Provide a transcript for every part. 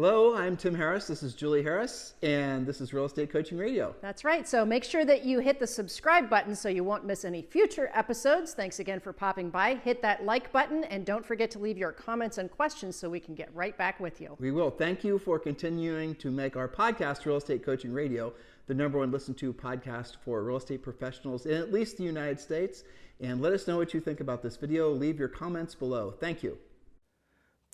Hello, I'm Tim Harris. This is Julie Harris, and this is Real Estate Coaching Radio. That's right. So make sure that you hit the subscribe button so you won't miss any future episodes. Thanks again for popping by. Hit that like button, and don't forget to leave your comments and questions so we can get right back with you. We will. Thank you for continuing to make our podcast, Real Estate Coaching Radio, the #1 listened to podcast for real estate professionals in at least the United States. And let us know what you think about this video. Leave your comments below. Thank you.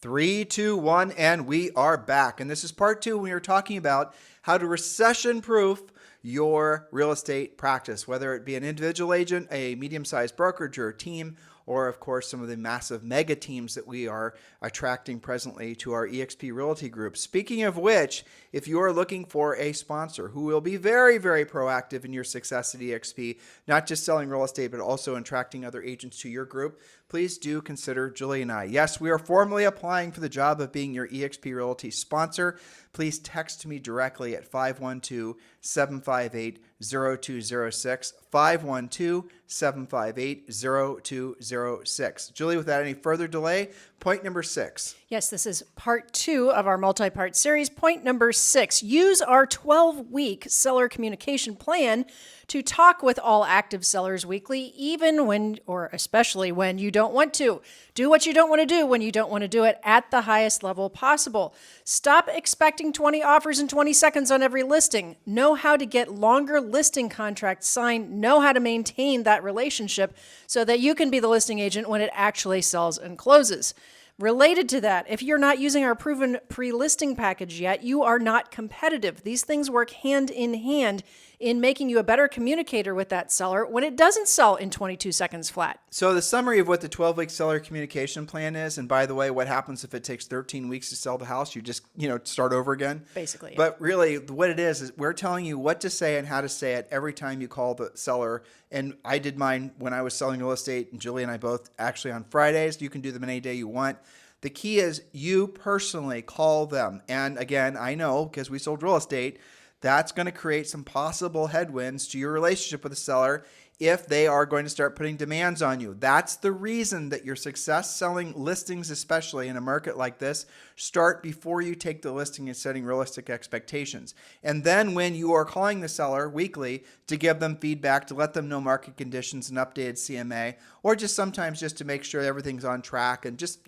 3, 2, 1, and we are back. And this is part 2. We are talking about how to recession-proof your real estate practice, whether it be an individual agent, a medium-sized brokerage, or a team, or of course some of the massive mega teams that we are attracting presently to our Exp Realty group. Speaking of which, if you are looking for a sponsor who will be very, very proactive in your success at Exp, not just selling real estate, but also attracting other agents to your group, please do consider Julie and I. Yes, we are formally applying for the job of being your Exp Realty sponsor. Please text me directly at 512-758-0206, 512-758-0206. Julie, without any further delay, point number 6. Yes, this is part 2 of our multi-part series. Point number 6, use our 12-week seller communication plan to talk with all active sellers weekly, even when, or especially when you don't want to. Do what you don't want to do when you don't want to do it at the highest level possible. Stop expecting 20 offers in 20 seconds on every listing. Know how to get longer listing contracts signed. Know how to maintain that relationship so that you can be the listing agent when it actually sells and closes. Related to that, if you're not using our proven pre-listing package yet, you are not competitive. These things work hand in hand in making you a better communicator with that seller when it doesn't sell in 22 seconds flat. So the summary of what the 12-week seller communication plan is, and by the way, what happens if it takes 13 weeks to sell the house? You just, start over again. Basically. But really what it is we're telling you what to say and how to say it every time you call the seller. And I did mine when I was selling real estate, and Julie and I both actually on Fridays. You can do them any day you want. The key is you personally call them. And again, I know because we sold real estate, that's going to create some possible headwinds to your relationship with the seller if they are going to start putting demands on you. That's the reason that your success selling listings, especially in a market like this, start before you take the listing and setting realistic expectations. And then when you are calling the seller weekly to give them feedback, to let them know market conditions and updated CMA, or just sometimes just to make sure everything's on track and just,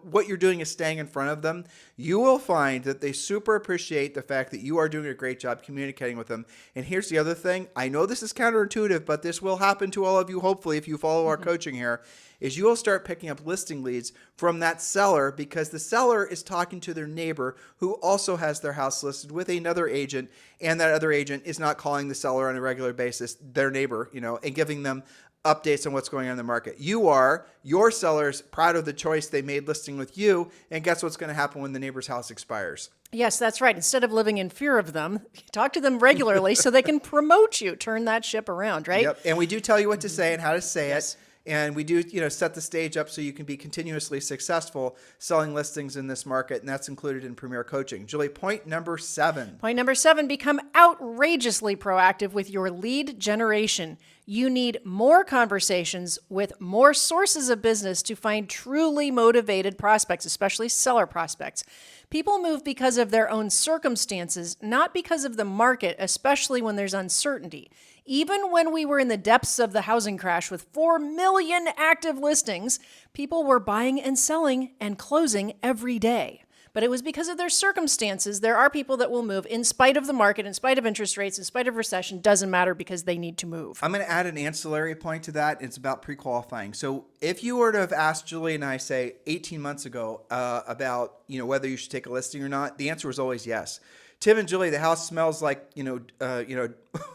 what you're doing is staying in front of them, you will find that they super appreciate the fact that you are doing a great job communicating with them. And here's the other thing. I know this is counterintuitive, but this will happen to all of you, hopefully, if you follow our coaching here, is you will start picking up listing leads from that seller because the seller is talking to their neighbor who also has their house listed with another agent, and that other agent is not calling the seller on a regular basis, their neighbor, and giving them updates on what's going on in the market. Your seller's proud of the choice they made listing with you, and guess what's going to happen when the neighbor's house expires? Yes, that's right. Instead of living in fear of them, talk to them regularly so they can promote you, turn that ship around, right? Yep. And we do tell you what to say and how to say it. And we do, set the stage up so you can be continuously successful selling listings in this market, and that's included in Premier Coaching. Julie, point number 7. Point number 7, become outrageously proactive with your lead generation. You need more conversations with more sources of business to find truly motivated prospects, especially seller prospects. People move because of their own circumstances, not because of the market, especially when there's uncertainty. Even when we were in the depths of the housing crash with 4 million active listings, people were buying and selling and closing every day. But it was because of their circumstances. There are people that will move in spite of the market, in spite of interest rates, in spite of recession. Doesn't matter because they need to move. I'm going to add an ancillary point to that. It's about pre-qualifying. So if you were to have asked Julie and I, say, 18 months ago about whether you should take a listing or not, the answer was always yes. Tim and Julie, the house smells like,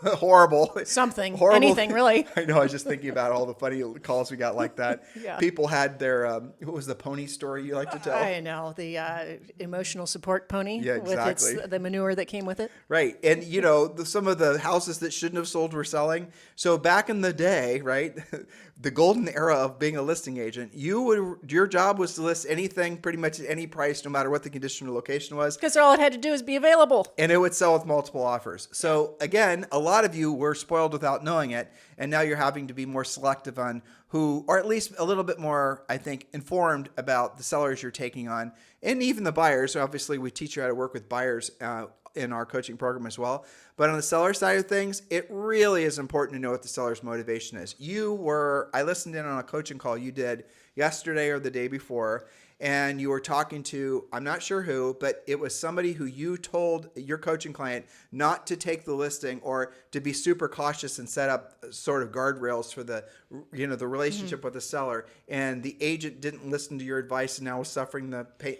horrible. Something. Horrible. Anything, really. I know. I was just thinking about all the funny calls we got like that. Yeah. People had their, what was the pony story you like to tell? I know. The emotional support pony. Yeah, exactly. With the manure that came with it. Right. And, some of the houses that shouldn't have sold were selling. So back in the day, right, the golden era of being a listing agent, your job was to list anything pretty much at any price, no matter what the condition or location was. Because all it had to do was be available. And it would sell with multiple offers. So again, a lot of you were spoiled without knowing it. And now you're having to be more selective on who are at least a little bit more, I think, informed about the sellers you're taking on, and even the buyers. Obviously, we teach you how to work with buyers in our coaching program as well. But on the seller side of things, it really is important to know what the seller's motivation is. I listened in on a coaching call you did yesterday or the day before, and you were talking to, I'm not sure who, but it was somebody who you told your coaching client not to take the listing or to be super cautious and set up sort of guardrails for the relationship with the seller. And the agent didn't listen to your advice and now was suffering the pain.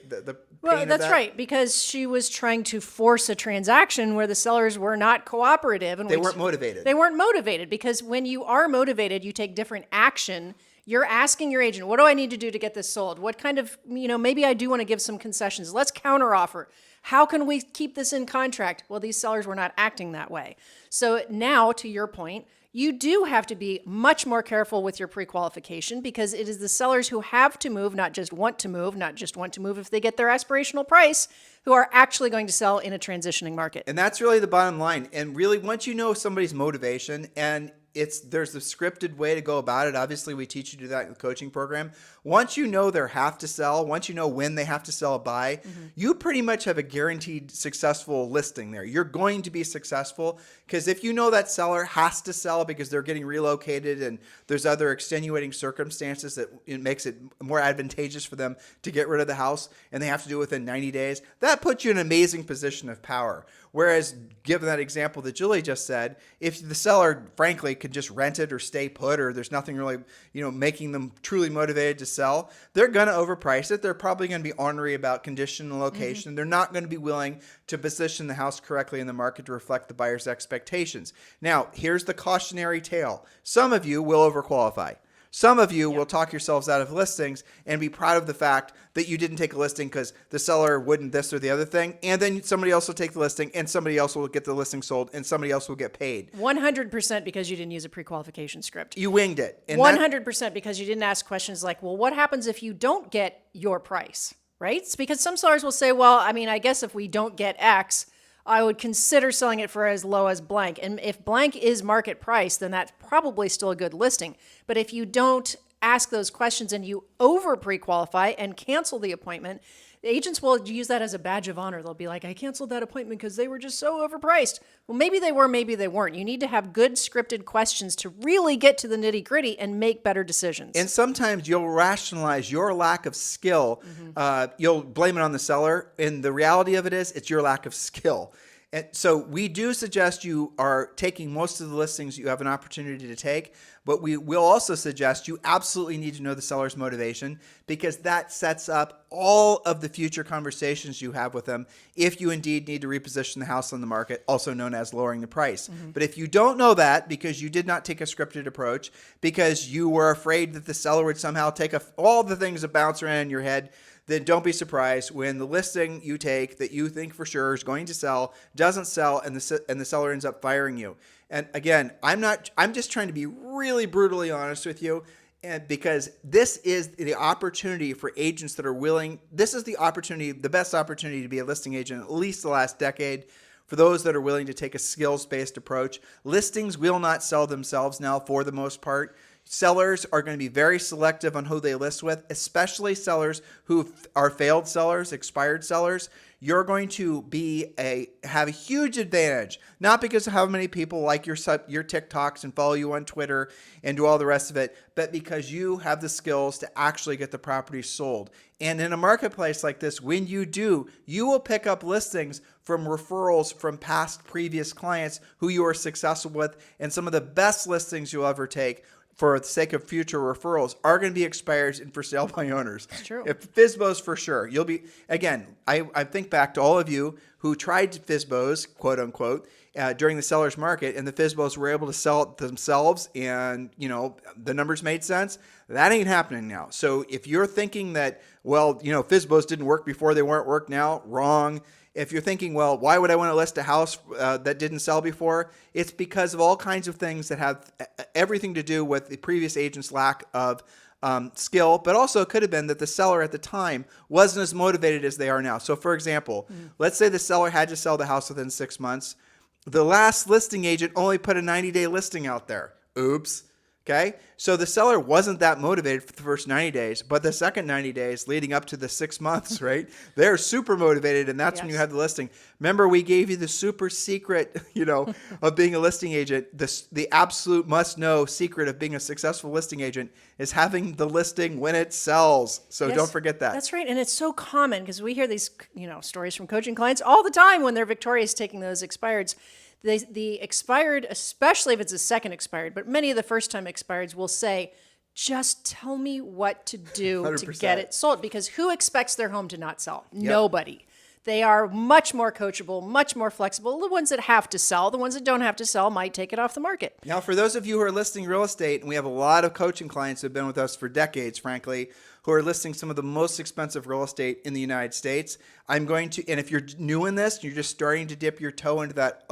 Well, that's right, because she was trying to force a transaction where the sellers were not cooperative. And they weren't motivated. They weren't motivated, because when you are motivated, you take different action. You're asking your agent, what do I need to do to get this sold? What kind of, maybe I do want to give some concessions. Let's counteroffer. How can we keep this in contract? Well, these sellers were not acting that way. So now, to your point, you do have to be much more careful with your pre-qualification, because it is the sellers who have to move, not just want to move if they get their aspirational price, who are actually going to sell in a transitioning market. And that's really the bottom line. And really, once you know somebody's motivation, and there's a scripted way to go about it. Obviously, we teach you to do that in the coaching program. Once you know they have to sell, once you know when they have to sell a buy, you pretty much have a guaranteed successful listing there. You're going to be successful, because if you know that seller has to sell because they're getting relocated and there's other extenuating circumstances that it makes it more advantageous for them to get rid of the house, and they have to do it within 90 days, that puts you in an amazing position of power. Whereas, given that example that Julie just said, if the seller, frankly, could just rent it or stay put, or there's nothing really, making them truly motivated to sell, they're going to overprice it. They're probably going to be ornery about condition and location. They're not going to be willing to position the house correctly in the market to reflect the buyer's expectations. Now, here's the cautionary tale. Some of you will overqualify. Some of you will talk yourselves out of listings and be proud of the fact that you didn't take a listing because the seller wouldn't this or the other thing. And then somebody else will take the listing, and somebody else will get the listing sold, and somebody else will get paid. 100% because you didn't use a pre-qualification script. You winged it. And 100% because you didn't ask questions like, well, what happens if you don't get your price, right? It's because some sellers will say, well, I guess if we don't get X, I would consider selling it for as low as blank. And if blank is market price, then that's probably still a good listing. But if you don't ask those questions and you over pre-qualify and cancel the appointment, the agents will use that as a badge of honor. They'll be like, I canceled that appointment because they were just so overpriced. Well, maybe they were, maybe they weren't. You need to have good scripted questions to really get to the nitty gritty and make better decisions. And sometimes you'll rationalize your lack of skill. You'll blame it on the seller. And the reality of it is, it's your lack of skill. And so we do suggest you are taking most of the listings you have an opportunity to take, but we will also suggest you absolutely need to know the seller's motivation, because that sets up all of the future conversations you have with them if you indeed need to reposition the house on the market, also known as lowering the price. But if you don't know that because you did not take a scripted approach, because you were afraid that the seller would somehow take all the things that bounce around in your head, then don't be surprised when the listing you take that you think for sure is going to sell doesn't sell, and the seller ends up firing you. And again, I'm just trying to be really brutally honest with you, and because this is the opportunity for agents that are willing. This is the best opportunity to be a listing agent at least the last decade. For those that are willing to take a skills-based approach, listings will not sell themselves now for the most part. Sellers are going to be very selective on who they list with, especially sellers who are failed sellers, expired sellers. You're going to have a huge advantage, not because of how many people like your TikToks and follow you on Twitter and do all the rest of it, but because you have the skills to actually get the property sold. And in a marketplace like this, when you do, you will pick up listings from referrals from previous clients who you are successful with, and some of the best listings you'll ever take for the sake of future referrals are going to be expired and for sale by owners. It's true. If FSBOs, for sure. You'll be, again, I think back to all of you who tried FSBOs, quote unquote, during the seller's market, and the FSBOs were able to sell it themselves, and the numbers made sense. That ain't happening now. So if you're thinking that, FSBOs didn't work before, they weren't work now, wrong. If you're thinking, well, why would I want to list a house that didn't sell before? It's because of all kinds of things that have everything to do with the previous agent's lack of skill, but also it could have been that the seller at the time wasn't as motivated as they are now. So for example, let's say the seller had to sell the house within 6 months. The last listing agent only put a 90-day listing out there. Oops. Okay. So the seller wasn't that motivated for the first 90 days, but the second 90 days leading up to the 6 months, right? They're super motivated, and that's when you have the listing. Remember, we gave you the super secret, of being a listing agent. The absolute must-know secret of being a successful listing agent is having the listing when it sells. So don't forget that. That's right. And it's so common because we hear these, stories from coaching clients all the time when they're victorious taking those expireds. The expired, especially if it's a second expired, but many of the first time expireds will say, just tell me what to do 100%. to get it sold. Because who expects their home to not sell? Yep. Nobody. They are much more coachable, much more flexible. The ones that have to sell, the ones that don't have to sell might take it off the market. Now, for those of you who are listing real estate, and we have a lot of coaching clients who have been with us for decades, frankly, who are listing some of the most expensive real estate in the United States, and if you're new in this, you're just starting to dip your toe into that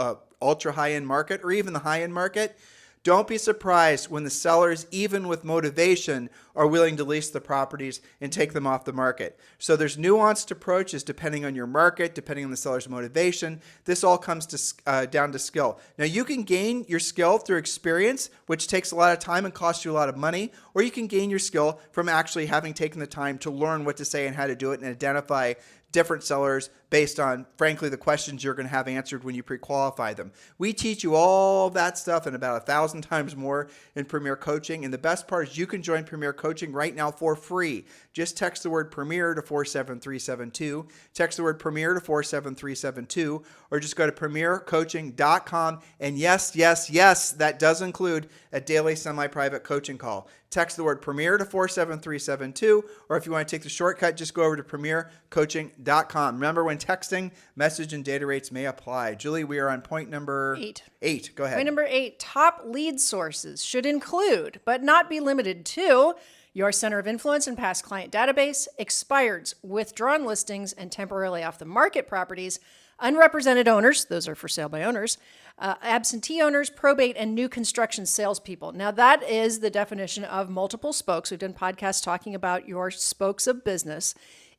ultra high-end market or even the high-end market, don't be surprised when the sellers, even with motivation, are willing to lease the properties and take them off the market. So there's nuanced approaches depending on your market, depending on the seller's motivation. This all comes down to skill. Now, you can gain your skill through experience, which takes a lot of time and costs you a lot of money, or you can gain your skill from actually having taken the time to learn what to say and how to do it and identify different sellers based on, frankly, the questions you're going to have answered when you pre-qualify them. We teach you all that stuff and about 1,000 times more in Premier Coaching. And the best part is you can join Premier Coaching right now for free. Just text the word Premier to 47372. Text the word Premier to 47372, or just go to premiercoaching.com. And yes, that does include a daily semi-private coaching call. Text the word Premier to 47372, or if you want to take the shortcut, just go over to premiercoaching.com. Remember, when texting, message and data rates may apply. Julie, we are on point number 8. Go ahead. Point number 8, top lead sources should include, but not be limited to, your center of influence and past client database, expireds, withdrawn listings, and temporarily off the market properties, unrepresented owners, those are for sale by owners, absentee owners, probate, and new construction salespeople. Now, that is the definition of multiple spokes. We've done podcasts talking about your spokes of business.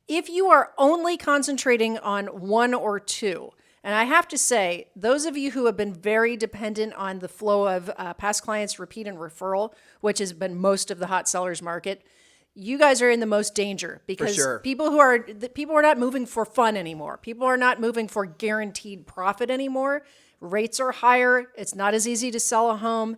If you are only concentrating on one or two, and I have to say, those of you who have been very dependent on the flow of past clients, repeat and referral, which has been most of the hot sellers market, you guys are in the most danger because people are not moving for fun anymore. People are not moving for guaranteed profit anymore. Rates are higher. It's not as easy to sell a home.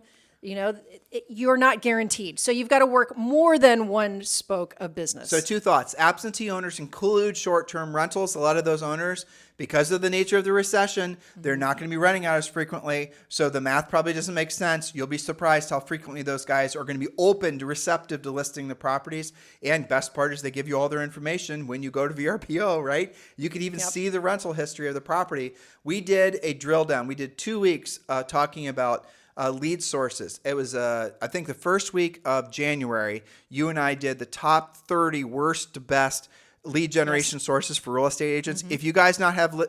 You're not guaranteed. So you've got to work more than one spoke of business. So 2 thoughts. Absentee owners include short-term rentals. A lot of those owners, because of the nature of the recession, they're not going to be renting out as frequently. So the math probably doesn't make sense. You'll be surprised how frequently those guys are going to be open to receptive to listing the properties. And best part is they give you all their information when you go to VRPO, right? You can even see the rental history of the property. We did a drill down. We did 2 weeks talking about lead sources. It was, I think, the first week of January, you and I did the top 30 worst to best lead generation sources for real estate agents. If you guys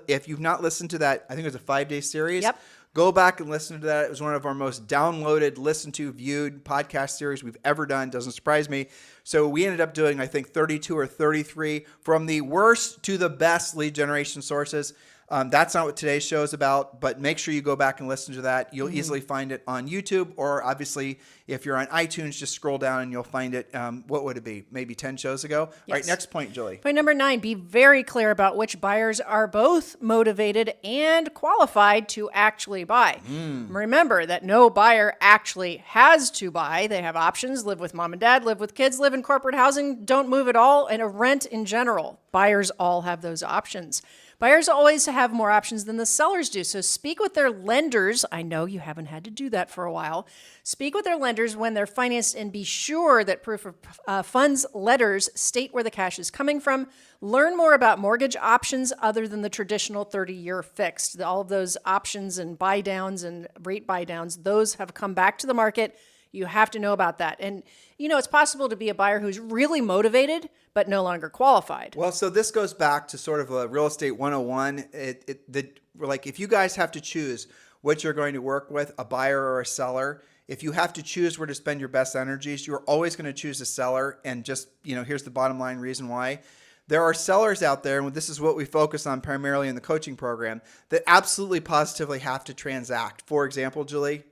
if you've not listened to that, I think it was a 5-day series. Go back and listen to that. It was one of our most downloaded, listened to, viewed podcast series we've ever done. Doesn't surprise me. So we ended up doing, I think, 32 or 33 from the worst to the best lead generation sources. That's not what today's show is about, but make sure you go back and listen to that. You'll easily find it on YouTube, or obviously if you're on iTunes, just scroll down and you'll find it. What would it be? Maybe 10 shows ago? All right, next point, Julie. Point number 9, be very clear about which buyers are both motivated and qualified to actually buy. Remember that no buyer actually has to buy. They have options: live with mom and dad, live with kids, live in corporate housing, don't move at all, and a rent in general. Buyers all have those options. Buyers always have more options than the sellers do. So speak with their lenders. I know you haven't had to do that for a while. Speak with their lenders when they're financed and be sure that proof of funds letters state where the cash is coming from. Learn more about mortgage options other than the traditional 30-year fixed. All of those options and buy downs and rate buy downs, those have come back to the market. You have to know about that. And, it's possible to be a buyer who's really motivated, but no longer qualified. Well, so this goes back to sort of a real estate 101. If you guys have to choose what you're going to work with, a buyer or a seller, if you have to choose where to spend your best energies, you're always going to choose a seller. And just, here's the bottom line reason why. There are sellers out there, and this is what we focus on primarily in the coaching program, that absolutely positively have to transact. For example, Julie,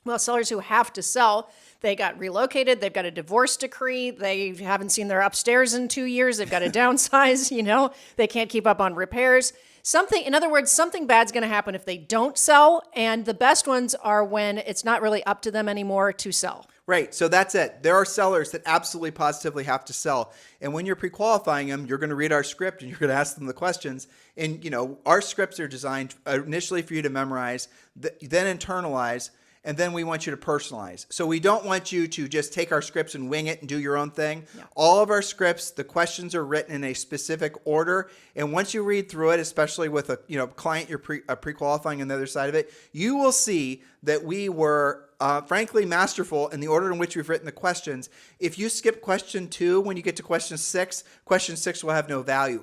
Well, sellers who have to sell, they got relocated, they've got a divorce decree, they haven't seen their upstairs in 2 years, they've got to downsize, they can't keep up on repairs. In other words, something bad's going to happen if they don't sell. And the best ones are when it's not really up to them anymore to sell. Right. So that's it. There are sellers that absolutely positively have to sell. And when you're pre-qualifying them, you're going to read our script and you're going to ask them the questions. And, our scripts are designed initially for you to memorize, then internalize, and then we want you to personalize. So we don't want you to just take our scripts and wing it and do your own thing. Yeah. All of our scripts, the questions are written in a specific order. And once you read through it, especially with a client you're pre-qualifying on the other side of it, you will see that we were frankly masterful in the order in which we've written the questions. If you skip question 2, when you get to question 6 will have no value.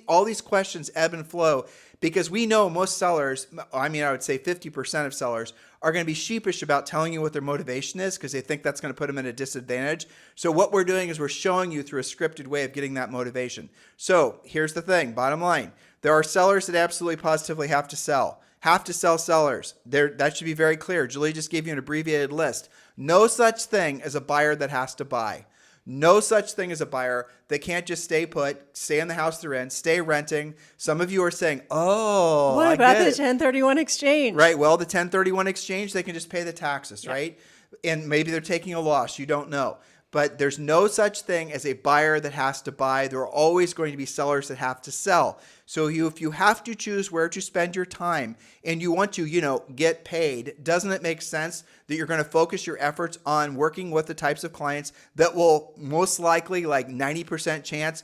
All these questions ebb and flow because we know most sellers, I would say 50% of sellers, are going to be sheepish about telling you what their motivation is because they think that's going to put them at a disadvantage. So what we're doing is we're showing you through a scripted way of getting that motivation. So here's the thing, bottom line. There are sellers that absolutely positively have to sell. Have to sell sellers. That should be very clear. Julie just gave you an abbreviated list. No such thing as a buyer that has to buy. No such thing as a buyer that can't just stay put, stay in the house they're in, stay renting. Some of you are saying, oh, what about the 1031 exchange? Right. Well, the 1031 exchange, they can just pay the taxes, right? And maybe they're taking a loss. You don't know. But there's no such thing as a buyer that has to buy. There are always going to be sellers that have to sell. So if you have to choose where to spend your time and you want to, get paid, doesn't it make sense that you're going to focus your efforts on working with the types of clients that will most likely, like 90% chance,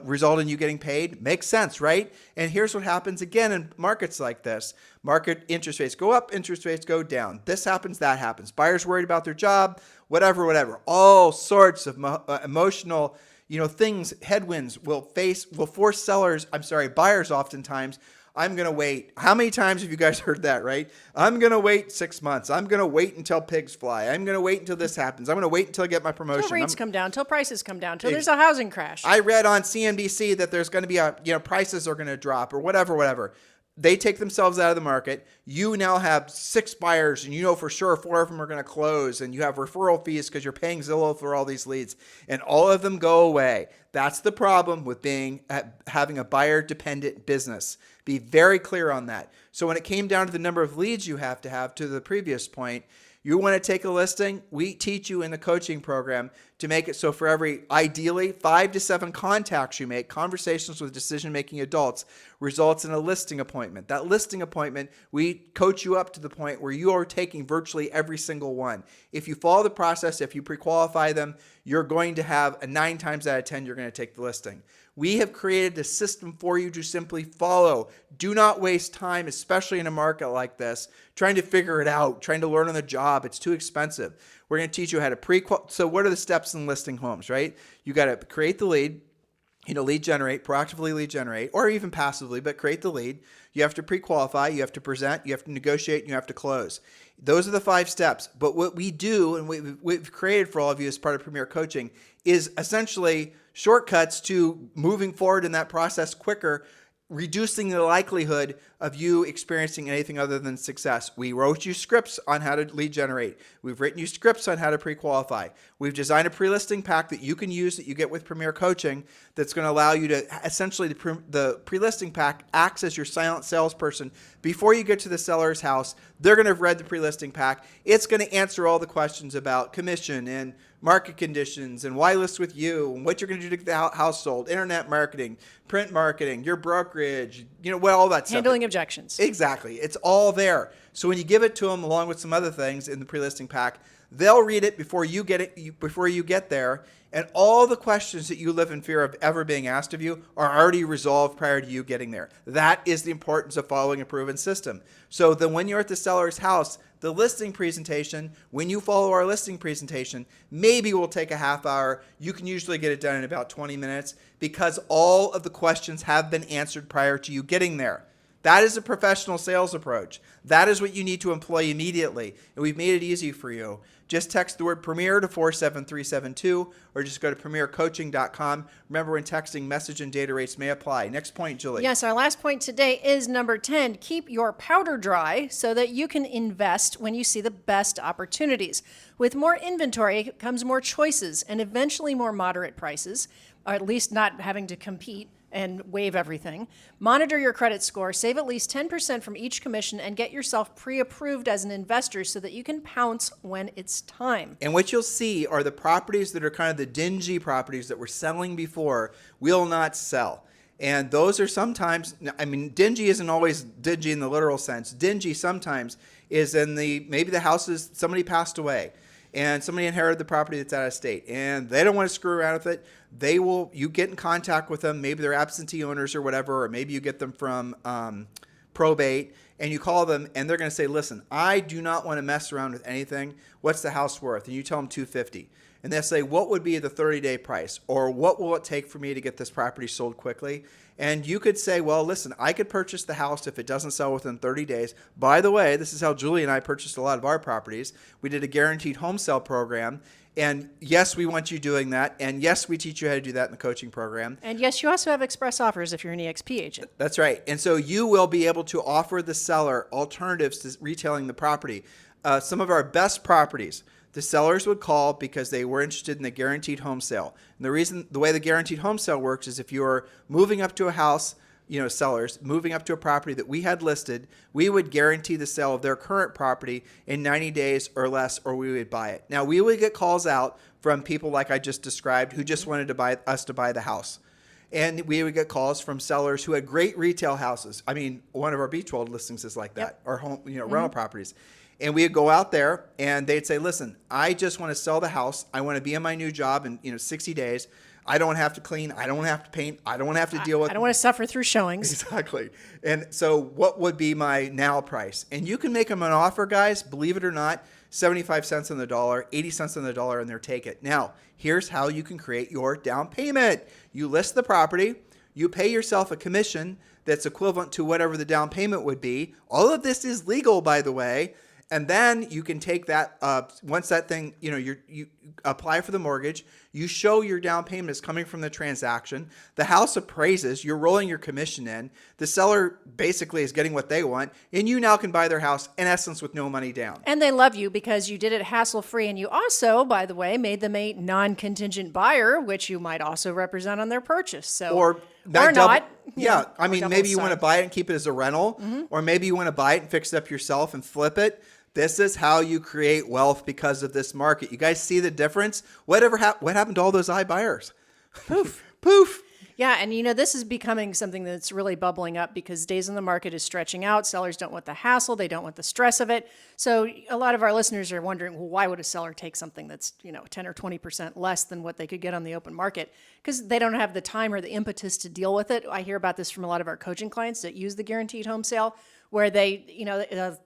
result in you getting paid? Makes sense, right? And here's what happens again in markets like this. Market interest rates go up, interest rates go down. This happens, that happens. Buyers worried about their job, whatever. All sorts of emotional things, headwinds will force buyers oftentimes. I'm going to wait. How many times have you guys heard that, right? I'm going to wait 6 months. I'm going to wait until pigs fly. I'm going to wait until this happens. I'm going to wait until I get my promotion. Until rates come down, until prices come down, until there's a housing crash. I read on CNBC that there's going to be prices are going to drop or whatever. They take themselves out of the market. You now have 6 buyers and you know for sure 4 of them are going to close and you have referral fees because you're paying Zillow for all these leads and all of them go away. That's the problem with having a buyer dependent business. Be very clear on that. So when it came down to the number of leads you have to the previous point, you want to take a listing, we teach you in the coaching program to make it so for every, ideally, 5 to 7 contacts you make, conversations with decision-making adults, results in a listing appointment. That listing appointment, we coach you up to the point where you are taking virtually every single one. If you follow the process, if you pre-qualify them, you're going to have a 9 times out of 10, you're going to take the listing. We have created a system for you to simply follow. Do not waste time, especially in a market like this, trying to figure it out, trying to learn on the job. It's too expensive. We're going to teach you how to So what are the steps in listing homes, right? You got to create the lead, lead generate, proactively lead generate, or even passively, but create the lead. You have to pre-qualify, you have to present, you have to negotiate, and you have to close. Those are the 5 steps. But what we do, and we've created for all of you as part of Premier Coaching, is essentially shortcuts to moving forward in that process quicker, reducing the likelihood of you experiencing anything other than success. We wrote you scripts on how to lead generate. We've written you scripts on how to pre-qualify. We've designed a pre-listing pack that you can use that you get with Premier Coaching that's going to allow you to essentially, the pre-listing pack acts as your silent salesperson. Before you get to the seller's house, they're going to have read the pre-listing pack. It's going to answer all the questions about commission and market conditions and why list with you and what you're going to do to get the house sold, internet marketing, print marketing, your brokerage, all that stuff. Handling objections. Exactly. It's all there. So when you give it to them along with some other things in the pre-listing pack, they'll read it before you get there. And all the questions that you live in fear of ever being asked of you are already resolved prior to you getting there. That is the importance of following a proven system. So then when you're at the seller's house, the listing presentation, when you follow our listing presentation, maybe will take a half hour. You can usually get it done in about 20 minutes because all of the questions have been answered prior to you getting there. That is a professional sales approach. That is what you need to employ immediately. And we've made it easy for you. Just text the word Premier to 47372 or just go to premiercoaching.com. Remember, when texting, message and data rates may apply. Next point, Julie. Yes, our last point today is number 10. Keep your powder dry so that you can invest when you see the best opportunities. With more inventory comes more choices and eventually more moderate prices, or at least not having to compete and waive everything. Monitor your credit score, save at least 10% from each commission, and get yourself pre-approved as an investor so that you can pounce when it's time. And what you'll see are the properties that are kind of the dingy properties that were selling before will not sell. And those are sometimes, I mean, dingy isn't always dingy in the literal sense. Dingy sometimes is in maybe the house is, somebody passed away and somebody inherited the property that's out of state and they don't want to screw around with it. You get in contact with them. Maybe they're absentee owners or whatever, or maybe you get them from probate and you call them and they're going to say, listen, I do not want to mess around with anything. What's the house worth? And you tell them $250. And they'll say, what would be the 30-day price? Or what will it take for me to get this property sold quickly? And you could say, well, listen, I could purchase the house if it doesn't sell within 30 days. By the way, this is how Julie and I purchased a lot of our properties. We did a guaranteed home sale program. And yes, we want you doing that. And yes, we teach you how to do that in the coaching program. And yes, you also have express offers if you're an Exp agent. That's right. And so you will be able to offer the seller alternatives to retailing the property. Some of our best properties, the sellers would call because they were interested in the guaranteed home sale. And the way the guaranteed home sale works is if you're moving up to a house, sellers moving up to a property that we had listed, we would guarantee the sale of their current property in 90 days or less, or we would buy it. Now, we would get calls out from people like I just described who just wanted us to buy the house. And we would get calls from sellers who had great retail houses. I mean, one of our Beach World listings is like that, Yep. or home, rental properties. And we'd go out there and they'd say, listen, I just want to sell the house. I want to be in my new job in 60 days. I don't have to clean. I don't have to paint. I don't have to deal with. I don't want to suffer through showings. Exactly. And so what would be my now price? And you can make them an offer, guys, believe it or not, 75 cents on the dollar, 80 cents on the dollar, and they'll take it. Now, here's how you can create your down payment. You list the property. You pay yourself a commission that's equivalent to whatever the down payment would be. All of this is legal, by the way. And then you can take that, once that thing, you apply for the mortgage, you show your down payment is coming from the transaction, the house appraises, you're rolling your commission in, the seller basically is getting what they want, and you now can buy their house, in essence, with no money down. And they love you because you did it hassle-free, and you also, by the way, made them a non-contingent buyer, which you might also represent on their purchase. So Or not. Yeah, I or mean, double maybe you side. want to buy it and keep it as a rental, or maybe you want to buy it and fix it up yourself and flip it. This is how you create wealth because of this market. You guys see the difference? What happened to all those iBuyers? Poof. Poof. Yeah, and this is becoming something that's really bubbling up because days on the market is stretching out. Sellers don't want the hassle. They don't want the stress of it. So a lot of our listeners are wondering, well, why would a seller take something that's 10 or 20% less than what they could get on the open market? Because they don't have the time or the impetus to deal with it. I hear about this from a lot of our coaching clients that use the guaranteed home sale, where they,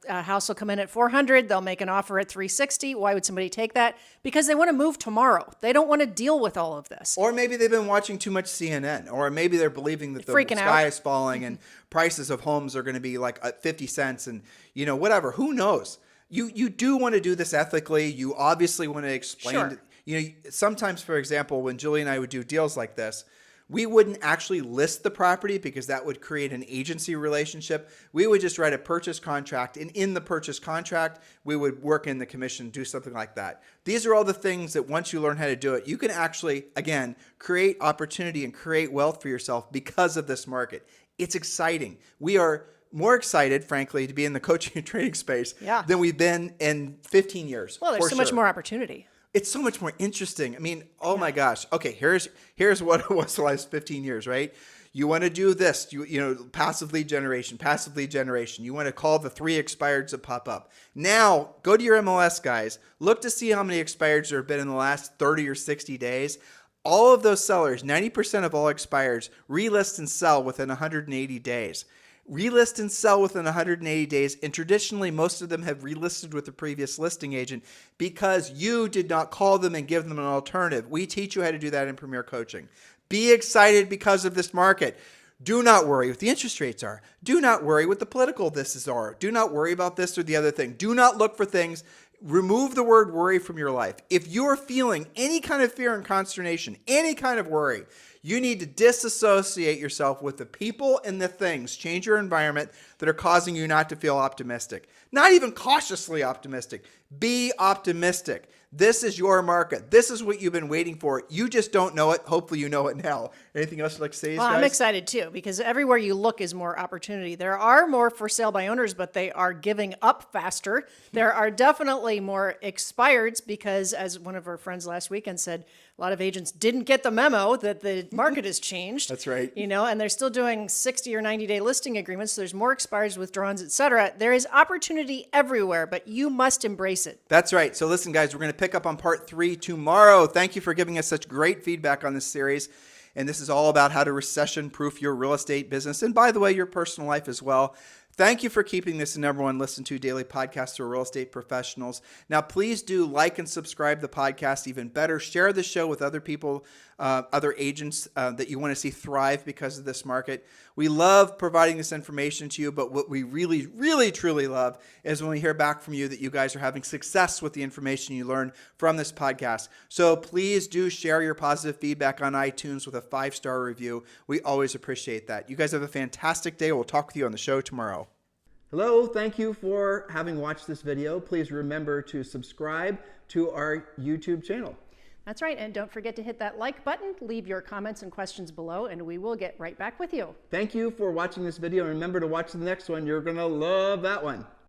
a house will come in at 400, they'll make an offer at 360. Why would somebody take that? Because they want to move tomorrow. They don't want to deal with all of this. Or maybe they've been watching too much CNN, or maybe they're believing that the Freaking sky out. is falling and prices of homes are going to be like 50 cents and, whatever. Who knows? You do want to do this ethically. You obviously want to explain. Sure. Sometimes, for example, when Julie and I would do deals like this, we wouldn't actually list the property because that would create an agency relationship. We would just write a purchase contract, and in the purchase contract, we would work in the commission, do something like that. These are all the things that once you learn how to do it, you can actually, again, create opportunity and create wealth for yourself because of this market. It's exciting. We are more excited, frankly, to be in the coaching and training space than we've been in 15 years. Well, there's so much more opportunity. It's so much more interesting. I mean, oh my gosh. Okay, here's what it was the last 15 years, right? You want to do this, passive lead generation. You want to call the 3 expireds that pop up. Now, go to your MLS, guys. Look to see how many expireds there have been in the last 30 or 60 days. All of those sellers, 90% of all expireds, relist and sell within 180 days. Relist and sell within 180 days, and traditionally most of them have relisted with the previous listing agent because you did not call them and give them an alternative. We teach you how to do that in Premier Coaching. Be excited because of this market. Do not worry what the interest rates are. Do not worry what the political this are. Do not worry about this or the other thing. Do not look for things. Remove the word worry from your life. If you're feeling any kind of fear and consternation, any kind of worry, you need to disassociate yourself with the people and the things, change your environment that are causing you not to feel optimistic. Not even cautiously optimistic. Be optimistic. This is your market. This is what you've been waiting for. You just don't know it. Hopefully you know it now. Anything else you'd like to say, Well, guys? I'm excited too, because everywhere you look is more opportunity. There are more for sale by owners, but they are giving up faster. There are definitely more expireds because, as one of our friends last weekend said, a lot of agents didn't get the memo that the market has changed. That's right. And they're still doing 60 or 90-day listing agreements. So there's more expireds, withdrawns, et cetera. There is opportunity everywhere, but you must embrace it. That's right. So listen, guys, we're going to pick up on part 3 tomorrow. Thank you for giving us such great feedback on this series. And this is all about how to recession-proof your real estate business. And by the way, your personal life as well. Thank you for keeping this the number one listened to daily podcast for real estate professionals. Now, please do like and subscribe the podcast. Even better, share the show with other people, other agents that you want to see thrive because of this market. We love providing this information to you, but what we really, really, truly love is when we hear back from you that you guys are having success with the information you learn from this podcast. So please do share your positive feedback on iTunes with a 5-star review. We always appreciate that. You guys have a fantastic day. We'll talk with you on the show tomorrow. Hello, thank you for having watched this video. Please remember to subscribe to our YouTube channel. That's right. And don't forget to hit that like button, leave your comments and questions below, and we will get right back with you. Thank you for watching this video. And remember to watch the next one. You're going to love that one.